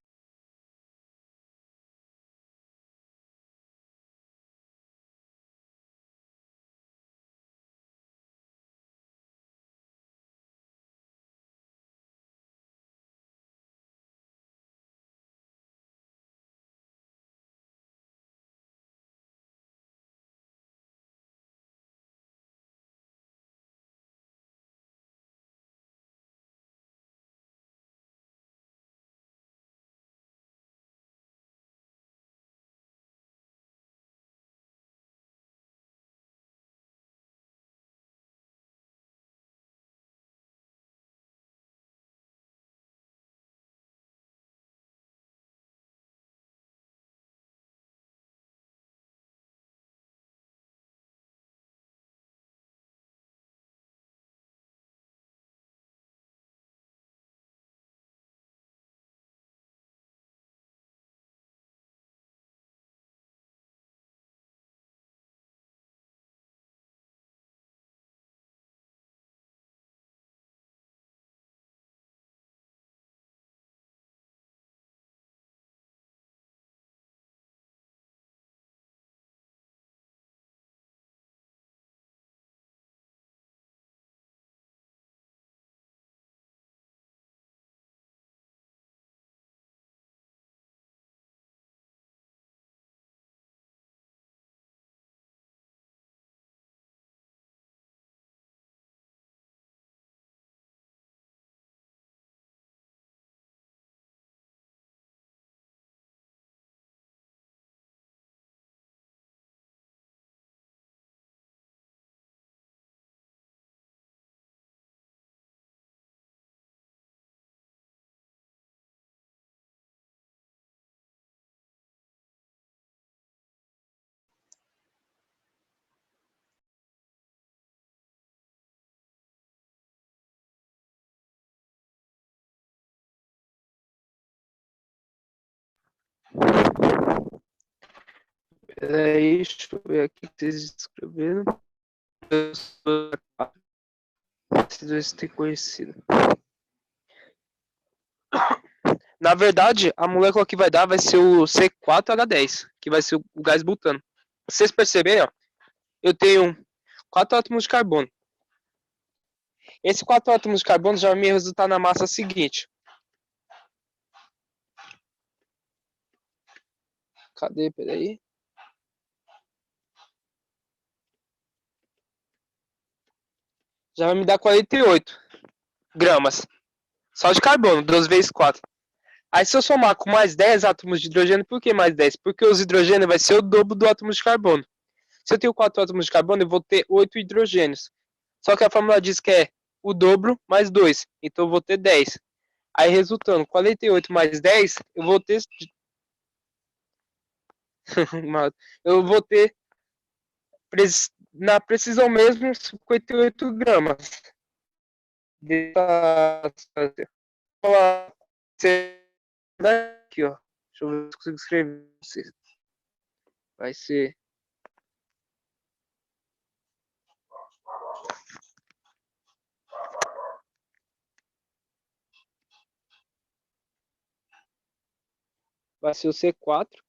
Peraí, deixa eu ver aqui o que vocês escreveram. Esses dois têm conhecido. Na verdade, a molécula que vai dar vai ser o C4H10, que vai ser o gás butano. Vocês perceberem, ó, eu tenho 4 átomos de carbono. Esses 4 átomos de carbono já vai me resultar na massa seguinte. Cadê? Peraí. Já vai me dar 48 gramas. Só de carbono, 2 vezes 4. Aí se eu somar com mais 10 átomos de hidrogênio, por que mais 10? Porque os hidrogênios vai ser o dobro do átomo de carbono. Se eu tenho 4 átomos de carbono, eu vou ter 8 hidrogênios. Só que a fórmula diz que é o dobro mais 2. Então eu vou ter 10. Aí resultando 48 mais 10, eu vou ter. eu vou ter na precisão mesmo 58 gramas. Aqui, ó. Deixa eu ver se consigo escrever. Vai ser. Vai ser o C4.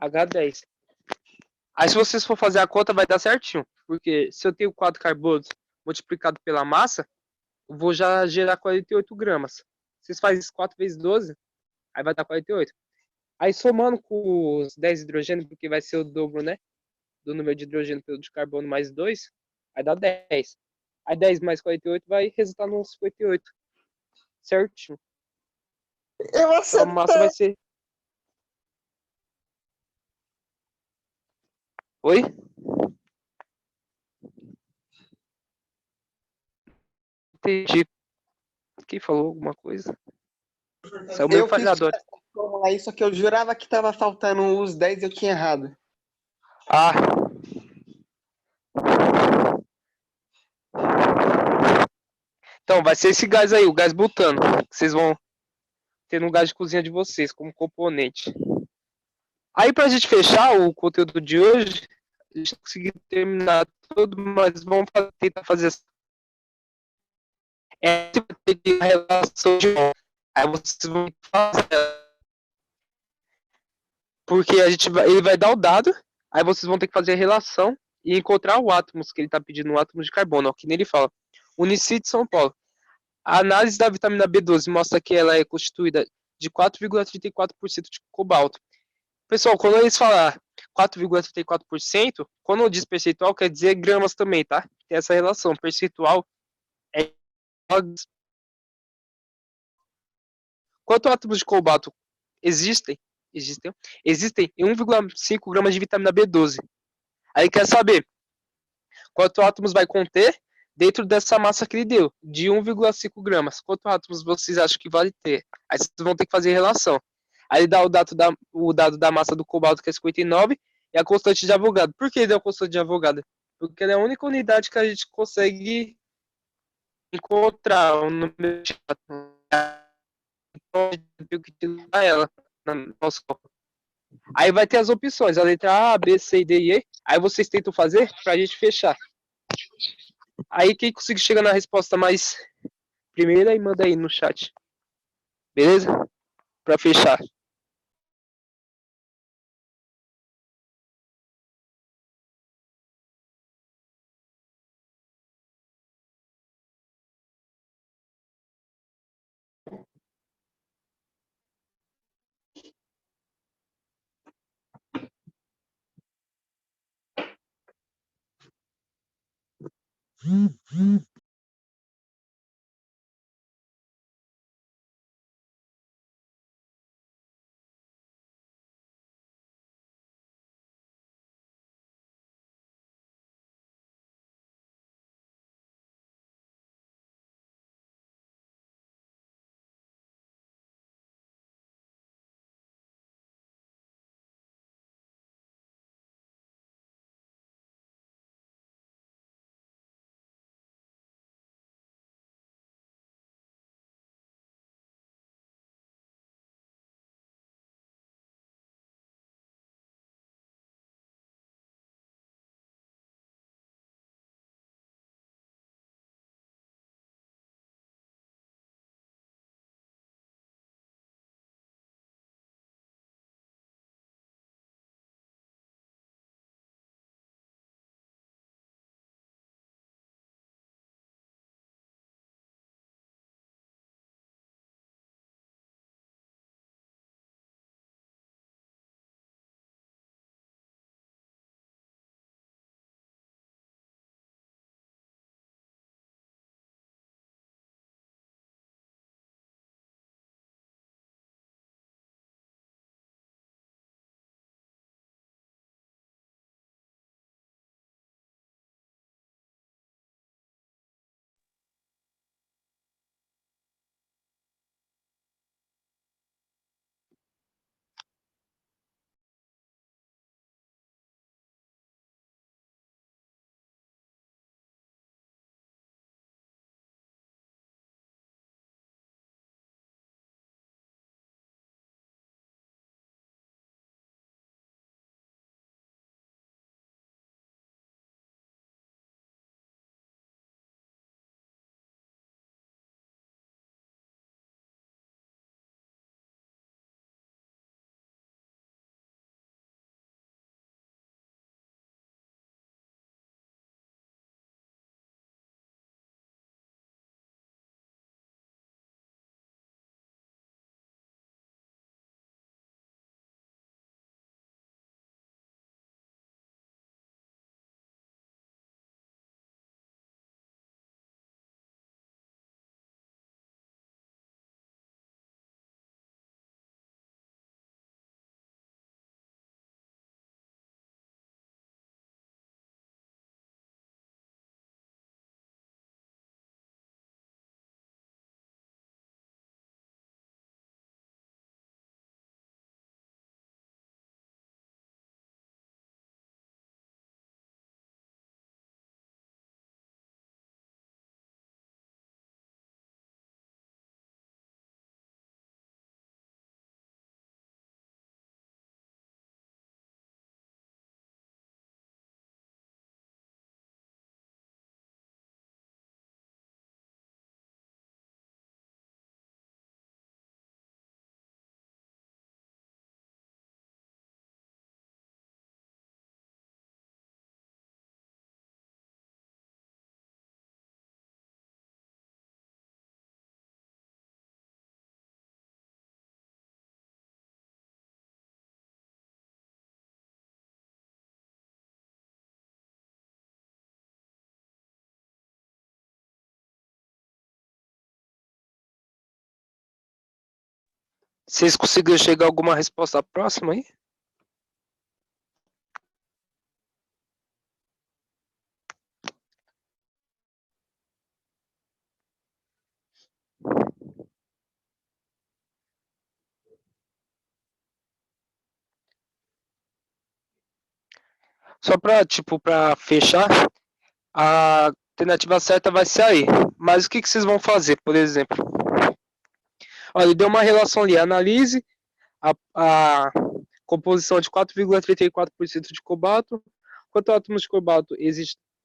H10. Aí se vocês for fazer a conta, vai dar certinho. Porque se eu tenho 4 carbonos multiplicado pela massa, eu vou já gerar 48 gramas. Vocês fazem 4 vezes 12, aí vai dar 48. Aí somando com os 10 hidrogênio, porque vai ser o dobro, né? Do número de hidrogênio pelo de carbono mais 2, vai dar 10. Aí 10 mais 48 vai resultar no 58. Certinho. Eu Então a massa vai acertei. ser. Oi? Entendi. Quem falou alguma coisa? Saiu meio Eu fiz falhador. essa fórmula aí, só que eu jurava que tava faltando os 10 e eu tinha errado. Ah, então vai ser esse gás aí, o gás butano. Que vocês vão ter no gás de cozinha de vocês como componente. Aí pra gente fechar o conteúdo de hoje, a gente conseguir terminar tudo, mas vamos tentar fazer a relação de mão. Aí vocês vão fazer, porque ele vai dar o dado, aí vocês vão ter que fazer a relação e encontrar o átomos que ele está pedindo, um átomo de carbono, ó, que nele fala. Unicid São Paulo. A análise da vitamina B12 mostra que ela é constituída de 4,34% de cobalto. Pessoal, quando eles falam 4,34%, quando diz percentual, quer dizer gramas também, tá? Tem essa relação. Percentual é. Quantos átomos de cobalto existem? Existem, existem em 1,5 gramas de vitamina B12. Aí quer saber quantos átomos vai conter dentro dessa massa que ele deu, de 1,5 gramas. Quantos átomos vocês acham que vai ter? Aí vocês vão ter que fazer relação. Aí ele dá o dado da massa do cobalto, que é 59, e a constante de Avogadro. Por que ele deu a constante de Avogadro? Porque ela é a única unidade que a gente consegue encontrar o número de átomos. Então, eu que utilizar ela no nosso corpo. Aí vai ter as opções, a letra A, B, C, D e E. Aí vocês tentam fazer pra gente fechar. Aí quem conseguir chegar na resposta mais primeira e manda aí no chat. Beleza? Pra fechar. Vocês conseguiram chegar a alguma resposta próxima aí? Só para tipo, para fechar, a alternativa certa vai ser aí. Mas o que, que vocês vão fazer, por exemplo? Olha, ele deu uma relação ali. Analise a composição de 4,34% de cobalto. Quantos átomos de cobalto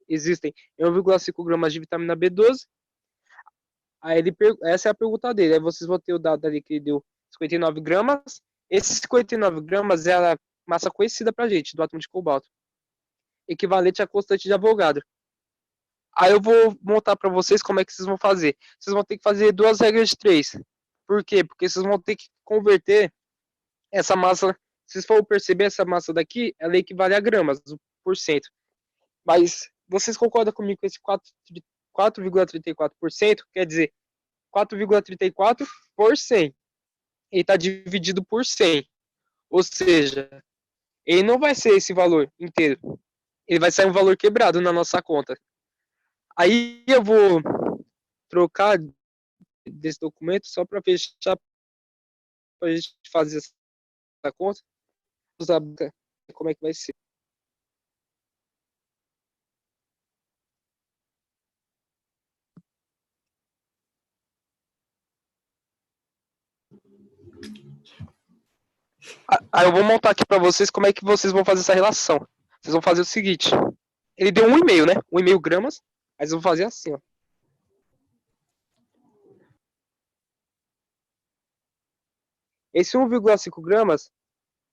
existem em 1,5 gramas de vitamina B12? Aí essa é a pergunta dele. Aí vocês vão ter o dado ali que ele deu 59 gramas. Esses 59 gramas é a massa conhecida pra gente do átomo de cobalto, equivalente à constante de Avogadro. Aí eu vou montar para vocês como é que vocês vão fazer. Vocês vão ter que fazer duas regras de três. Por quê? Porque vocês vão ter que converter essa massa. Se vocês for perceber, essa massa daqui, ela equivale a gramas por cento. Mas vocês concordam comigo com esse 4,34%? Quer dizer, 4,34 por 100. Ele está dividido por 100. Ou seja, ele não vai ser esse valor inteiro. Ele vai sair um valor quebrado na nossa conta. Aí eu vou trocar desse documento só para fechar, para a gente fazer essa conta, saber como é que vai ser. Aí eu vou montar aqui para vocês como é que vocês vão fazer essa relação. Vocês vão fazer o seguinte: ele deu 1,5, né? 1,5 gramas. Aí vocês vão fazer assim, ó. Esse 1,5 gramas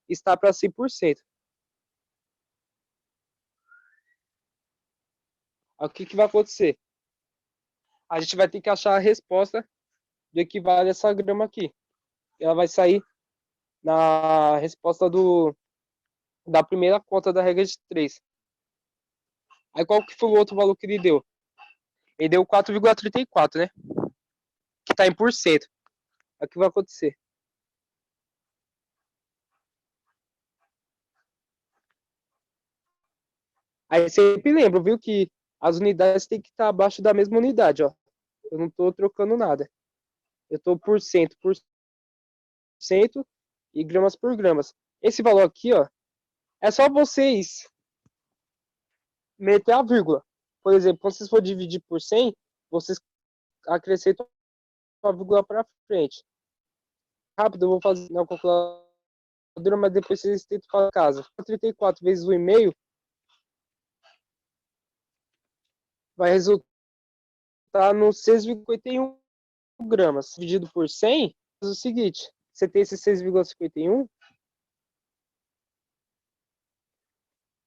está para 100%. Aí o que, que vai acontecer? A gente vai ter que achar a resposta do equivale a essa grama aqui. Ela vai sair na resposta da primeira conta da regra de 3. Aí qual que foi o outro valor que ele deu? Ele deu 4,34, né? Que está em por cento. Aí o que vai acontecer? Aí sempre lembro, viu, que as unidades têm que estar abaixo da mesma unidade, ó. Eu não estou trocando nada. Eu estou por cento e gramas por gramas. Esse valor aqui, ó, é só vocês meter a vírgula. Por exemplo, quando vocês for dividir por 100, vocês acrescentam a vírgula para frente. Rápido, eu vou fazer na calculadora, mas depois vocês tentam fazer em casa. 34 vezes 1,5 vai resultar no 6,51 gramas. Dividido por 100, é o seguinte, você tem esse 6,51,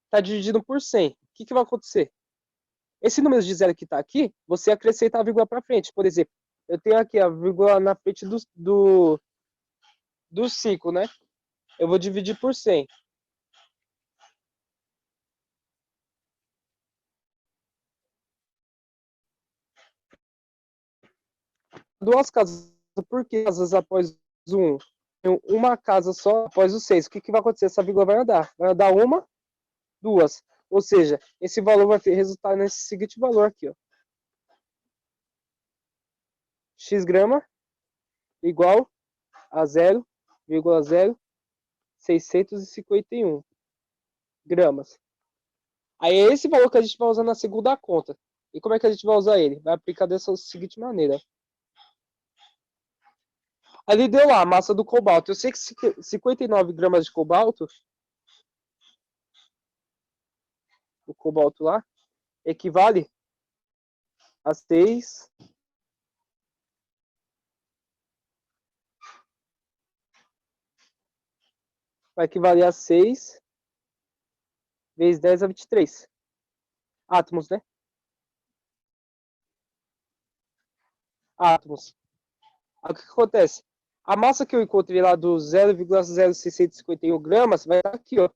está dividido por 100. O que, que vai acontecer? Esse número de zero que está aqui, você acrescenta a vírgula para frente. Por exemplo, eu tenho aqui a vírgula na frente do 5, né? Eu vou dividir por 100. Duas casas, por que casas após um? Uma casa só após o 6. O que, que vai acontecer? Essa vírgula vai andar. Vai andar uma, duas. Ou seja, esse valor vai resultar nesse seguinte valor aqui, ó. X grama igual a 0,0651 gramas. Aí é esse valor que a gente vai usar na segunda conta. E como é que a gente vai usar ele? Vai aplicar dessa seguinte maneira. Ali deu lá a massa do cobalto. Eu sei que 59 gramas de cobalto, o cobalto lá, equivale a 6 vai equivaler a 6 vezes 10 a 23 átomos, né? Átomos. Aí o que acontece? A massa que eu encontrei lá do 0,0651 gramas vai estar aqui, ó.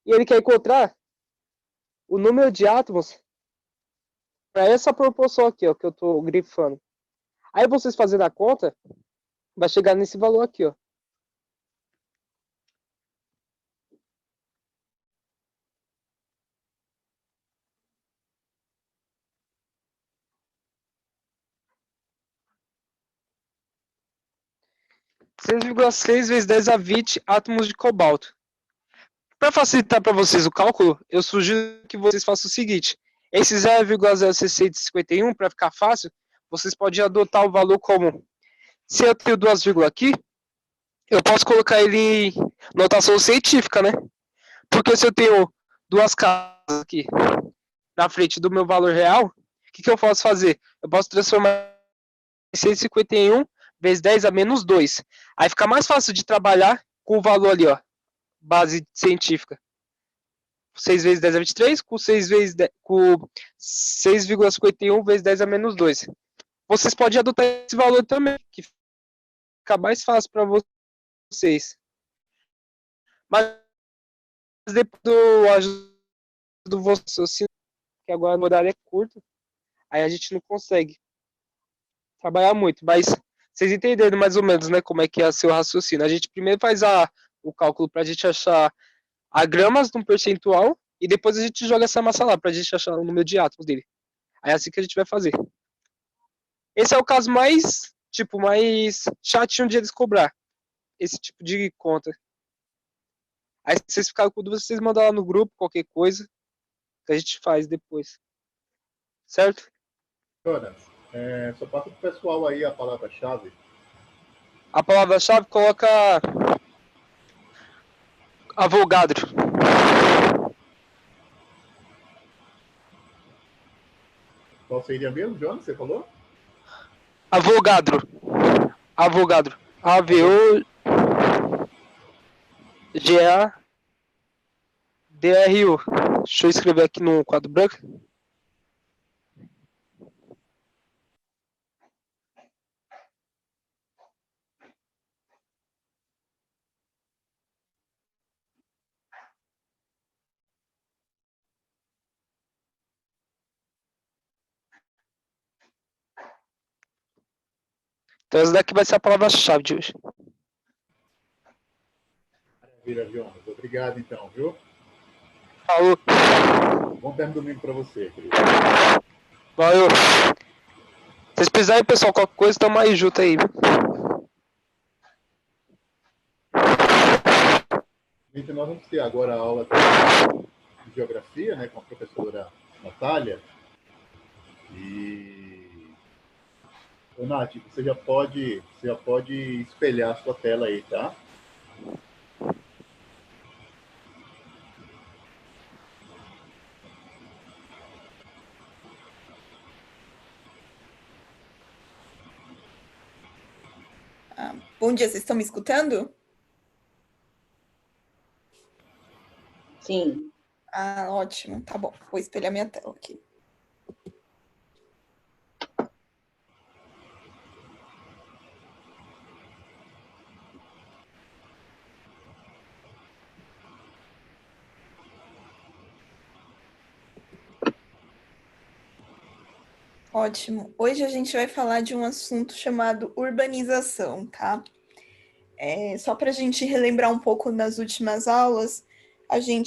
E ele quer encontrar o número de átomos para essa proporção aqui, ó, que eu tô grifando. Aí vocês fazendo a conta, vai chegar nesse valor aqui, ó. Seis vírgula seis vezes 10 a 20 átomos de cobalto. Para facilitar para vocês o cálculo, eu sugiro que vocês façam o seguinte: esse 0,0651, para ficar fácil, vocês podem adotar o valor como, se eu tenho duas vírgulas aqui, eu posso colocar ele em notação científica, né? Porque se eu tenho duas casas aqui na frente do meu valor real, o que eu posso fazer? Eu posso transformar em 151 vezes 10 a menos 2. Aí fica mais fácil de trabalhar com o valor ali, ó, base científica. 6 vezes 10 a 23, com 6 vezes 10, com 6,51 vezes 10 a menos 2. Vocês podem adotar esse valor também, que fica mais fácil para vocês. Mas depois do ajuda do você, que agora o horário é curto, aí a gente não consegue trabalhar muito, mas vocês entenderam mais ou menos, né, como é que é o seu raciocínio. A gente primeiro faz o cálculo para a gente achar a gramas de um percentual e depois a gente joga essa massa lá para a gente achar o número de átomos dele. Aí é assim que a gente vai fazer. Esse é o caso mais chatinho de eles cobrar esse tipo de conta. Aí se vocês ficarem com dúvida, vocês mandam lá no grupo qualquer coisa que a gente faz depois. Certo? Jonas, só passa para o pessoal aí a palavra-chave. A palavra-chave coloca Avogadro. Qual seria mesmo, Jonas? Você falou? Avogadro. Avogadro. A-V-O-G-A-D-R-U. Deixa eu escrever aqui no quadro branco. Então essa daqui vai ser a palavra-chave de hoje. Maravilha, Jonas. Obrigado, então, viu? Falou. Bom termo domingo para você, querido. Valeu. Se vocês precisarem, pessoal, qualquer coisa, estamos aí junto aí, viu? Gente, nós vamos ter agora a aula de geografia, né, com a professora Natália. E, ô, Nath, você já pode espelhar a sua tela aí, tá? Bom dia, vocês estão me escutando? Sim. Ah, ótimo, tá bom. Vou espelhar minha tela aqui. Ótimo. Hoje a gente vai falar de um assunto chamado urbanização, tá? Só para a gente relembrar um pouco nas últimas aulas, a gente